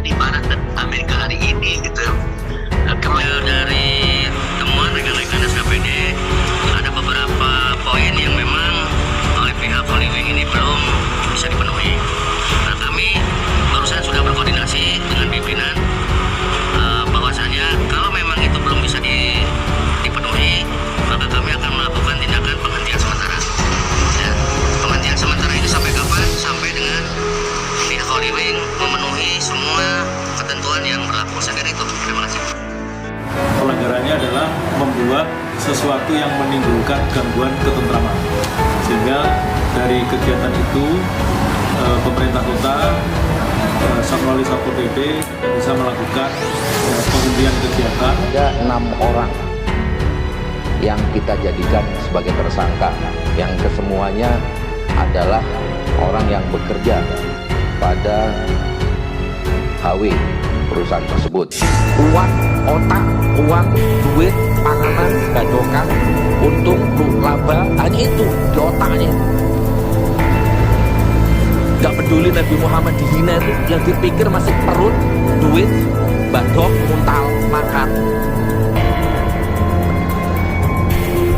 di Barat dan Amerika hari ini gitu. Kalau dari temuan rekan-rekan SKPD ada beberapa poin yang memang oleh pihak Holy Wing ini belum bisa dipenuhi. Nah, kami barusan sudah berkoordinasi dengan pimpinan bahwasanya kalau memang itu belum bisa dipenuhi, maka kami akan melakukan tindakan penghentian sementara. Ya, penghentian sementara ini sampai kapan? Sampai dengan pihak Holy Wing memenuhi semua ketentuan yang berlaku. Saya kira itu. Terima kasih. Pelanggarannya adalah membuat sesuatu yang menimbulkan gangguan ketentraman, sehingga dari kegiatan itu pemerintah kota melalui Satpol PP bisa melakukan penghentian kegiatan. Ada 6 orang yang kita jadikan sebagai tersangka, yang kesemuanya adalah orang yang bekerja pada HW perusahaan tersebut. Uang, otak, uang, duit, panganan, gadokan, untung, laba, hanya itu di otaknya. Gak peduli Nabi Muhammad dihina itu, yang dipikir masih perut, duit, badok, muntal, makan.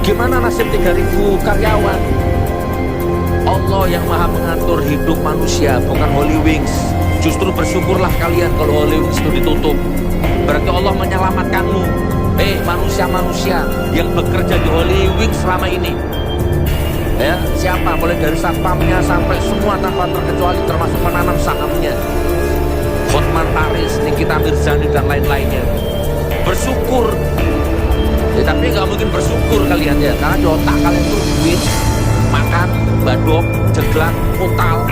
Gimana nasib 3.000 karyawan? Allah yang maha mengatur hidup manusia, bukan Holy Wings. Justru bersyukurlah kalian kalau Holy Wings itu ditutup. Berarti Allah menyelamatkanmu. Manusia-manusia yang bekerja di Holy Wings selama ini. Ya, siapa? Mulai dari satpamnya sampai semua tanpa terkecuali, termasuk penanam sahamnya, Hotman Paris, Nikita Mirzani dan lain-lainnya. Bersyukur. Ya, tapi nggak mungkin bersyukur kalian ya, karena di otak kalian itu duit, makan, badok, jeglak, mutal.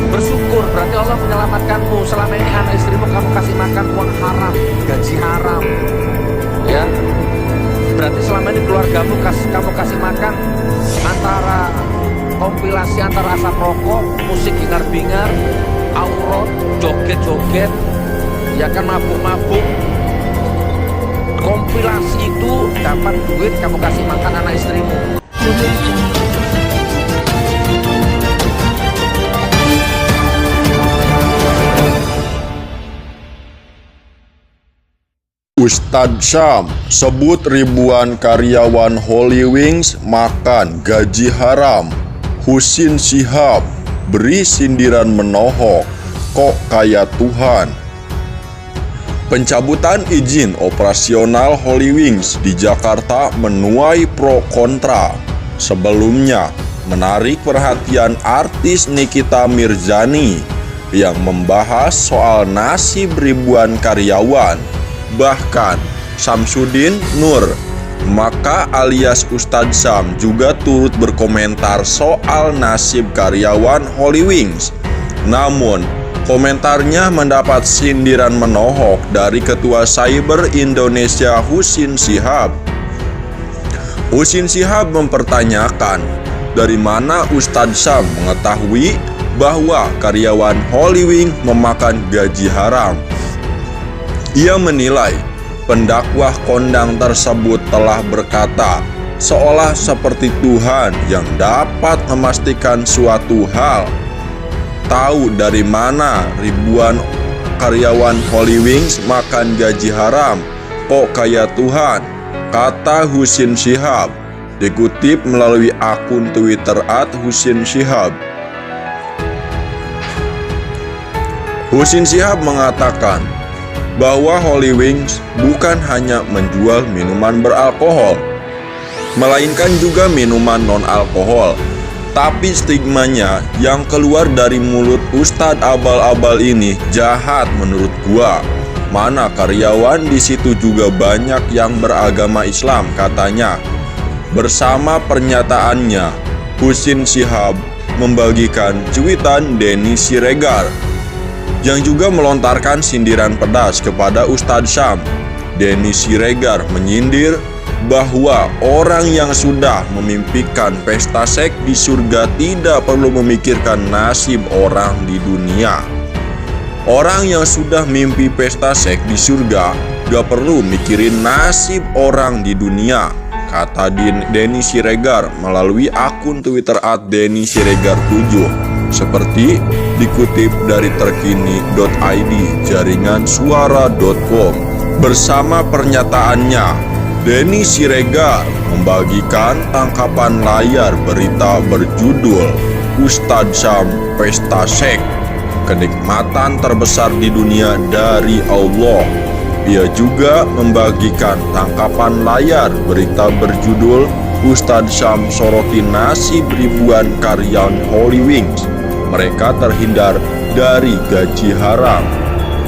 Bersyukur, berarti Allah menyelamatkanmu. Selama ini anak istrimu kamu kasih makan uang haram, gaji haram, ya. Berarti selama ini keluargamu kamu kasih makan antara kompilasi antara asap rokok, musik bingar-bingar, aurat, joget-joget, ya kan, mabuk-mabuk. Kompilasi itu dapat duit, kamu kasih makan anak istrimu. Ustadz Syam sebut ribuan karyawan Holy Wings makan gaji haram. Husin Shihab beri sindiran menohok, kok kaya Tuhan. Pencabutan izin operasional Holy Wings di Jakarta menuai pro kontra. Sebelumnya menarik perhatian artis Nikita Mirzani yang membahas soal nasib ribuan karyawan. Bahkan Samsudin Nur Maka alias Ustadz Syam juga turut berkomentar soal nasib karyawan Holy Wings. Namun komentarnya mendapat sindiran menohok dari Ketua Cyber Indonesia Husin Shihab. Husin Shihab mempertanyakan dari mana Ustadz Syam mengetahui bahwa karyawan Holy Wings memakan gaji haram. Ia menilai pendakwah kondang tersebut telah berkata seolah seperti Tuhan yang dapat memastikan suatu hal. Tahu dari mana ribuan karyawan Holy Wings makan gaji haram, kok kaya Tuhan, kata Husin Shihab, dikutip melalui akun Twitter @HusinShihab. Husin Shihab mengatakan bahwa Holy Wings bukan hanya menjual minuman beralkohol, melainkan juga minuman non-alkohol. Tapi stigmanya yang keluar dari mulut Ustadz abal-abal ini jahat menurut gua. Mana karyawan di situ juga banyak yang beragama Islam, katanya. Bersama pernyataannya, Husin Shihab membagikan cuitan Denny Siregar yang juga melontarkan sindiran pedas kepada Ustadz Syam. Denny Siregar menyindir bahwa orang yang sudah memimpikan pesta seks di surga tidak perlu memikirkan nasib orang di dunia. Orang yang sudah mimpi pesta seks di surga gak perlu mikirin nasib orang di dunia, kata Denny Siregar melalui akun Twitter @DennySiregar7. seperti dikutip dari terkini.id jaringan suara.com. Bersama pernyataannya, Denny Siregar membagikan tangkapan layar berita berjudul Ustadz Syam Pesta Seks, kenikmatan terbesar di dunia dari Allah. Ia juga membagikan tangkapan layar berita berjudul Ustadz Syam soroti nasib ribuan karyawan Holy Wings, mereka terhindar dari gaji haram.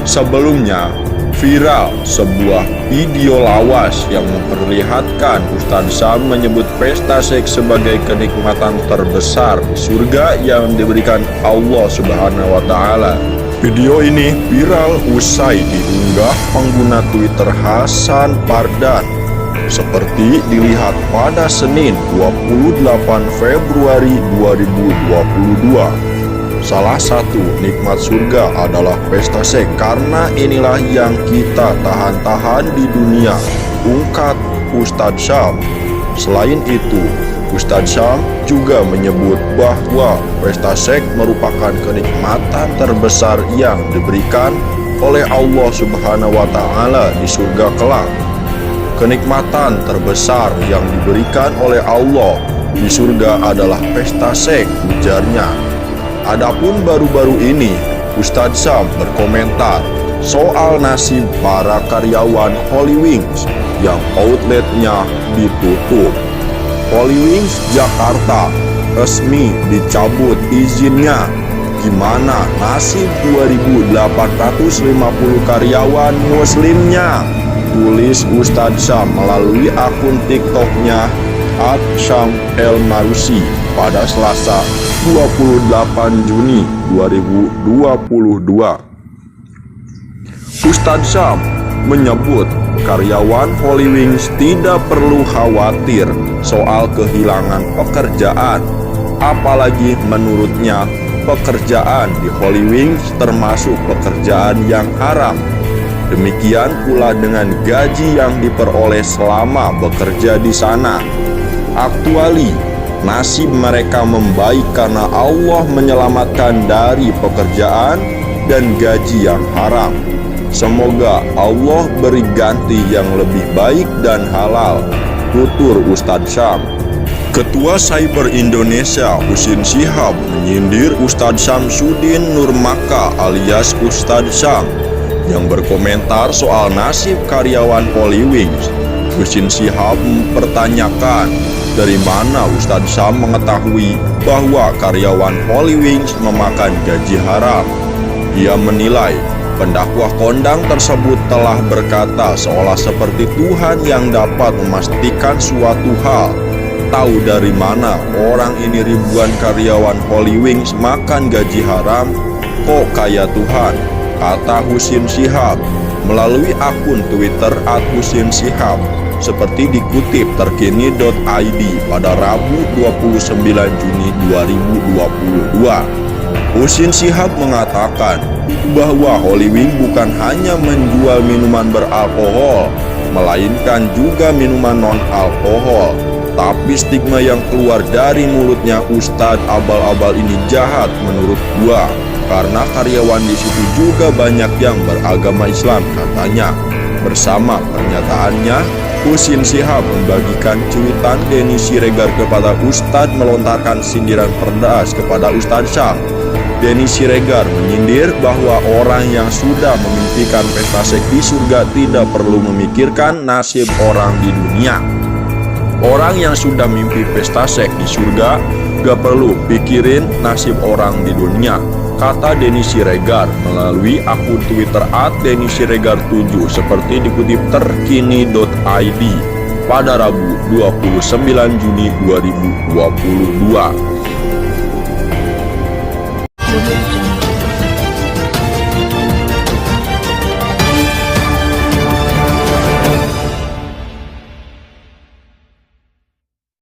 Sebelumnya, viral sebuah video lawas yang memperlihatkan Ustadz Syam menyebut pesta seks sebagai kenikmatan terbesar di surga yang diberikan Allah Subhanahu wa Ta'ala. Video ini viral usai diunggah pengguna Twitter Hasan Pardan, seperti dilihat pada Senin 28 Februari 2022. Salah satu nikmat surga adalah pesta seks, karena inilah yang kita tahan-tahan di dunia, ungkap Ustadz Syam. Selain itu, Ustadz Syam juga menyebut bahwa pesta seks merupakan kenikmatan terbesar yang diberikan oleh Allah Subhanahu wa Ta'ala di surga kelak. Kenikmatan terbesar yang diberikan oleh Allah di surga adalah pesta seks, ujarnya. Adapun baru-baru ini, Ustadz Syam berkomentar soal nasib para karyawan Holy Wings yang outletnya ditutup. Holy Wings Jakarta resmi dicabut izinnya. Gimana nasib 2.850 karyawan muslimnya? Tulis Ustadz Syam melalui akun TikToknya @SyamElMarusi pada Selasa 28 Juni 2022. Ustadz Syam menyebut karyawan Holy Wings tidak perlu khawatir soal kehilangan pekerjaan, apalagi menurutnya pekerjaan di Holy Wings termasuk pekerjaan yang haram. Demikian pula dengan gaji yang diperoleh selama bekerja di sana. Aktuali, nasib mereka membaik karena Allah menyelamatkan dari pekerjaan dan gaji yang haram. Semoga Allah beri ganti yang lebih baik dan halal, tutur Ustadz Syam. Ketua Cyber Indonesia Husin Shihab menyindir Ustadz Syamsuddin Nurmaka alias Ustadz Syam yang berkomentar soal nasib karyawan Holy Wings. Husin Shihab mempertanyakan dari mana Ustadz Syam mengetahui bahwa karyawan Holy Wings memakan gaji haram. Ia menilai pendakwah kondang tersebut telah berkata seolah seperti Tuhan yang dapat memastikan suatu hal. Tahu dari mana orang ini ribuan karyawan Holy Wings makan gaji haram? Kok kaya Tuhan? Kata Husin Shihab melalui akun Twitter @HusinShihab, seperti dikutip terkini.id pada Rabu 29 Juni 2022. Husin Shihab mengatakan bahwa Holy Wings bukan hanya menjual minuman beralkohol, melainkan juga minuman non-alkohol. Tapi stigma yang keluar dari mulutnya Ustadz abal-abal ini jahat menurut gua, karena karyawan di situ juga banyak yang beragama Islam, katanya. Bersama pernyataannya, Husin Shihab membagikan cuitan Denny Siregar kepada Ustadz melontarkan sindiran pedas kepada Ustadz Syam. Denny Siregar menyindir bahwa orang yang sudah memimpikan pesta seks di surga tidak perlu memikirkan nasib orang di dunia. Orang yang sudah mimpi pesta seks di surga gak perlu pikirin nasib orang di dunia, kata Denny Siregar melalui akun Twitter @DennySiregar7, seperti dikutip terkini.id pada Rabu 29 Juni 2022.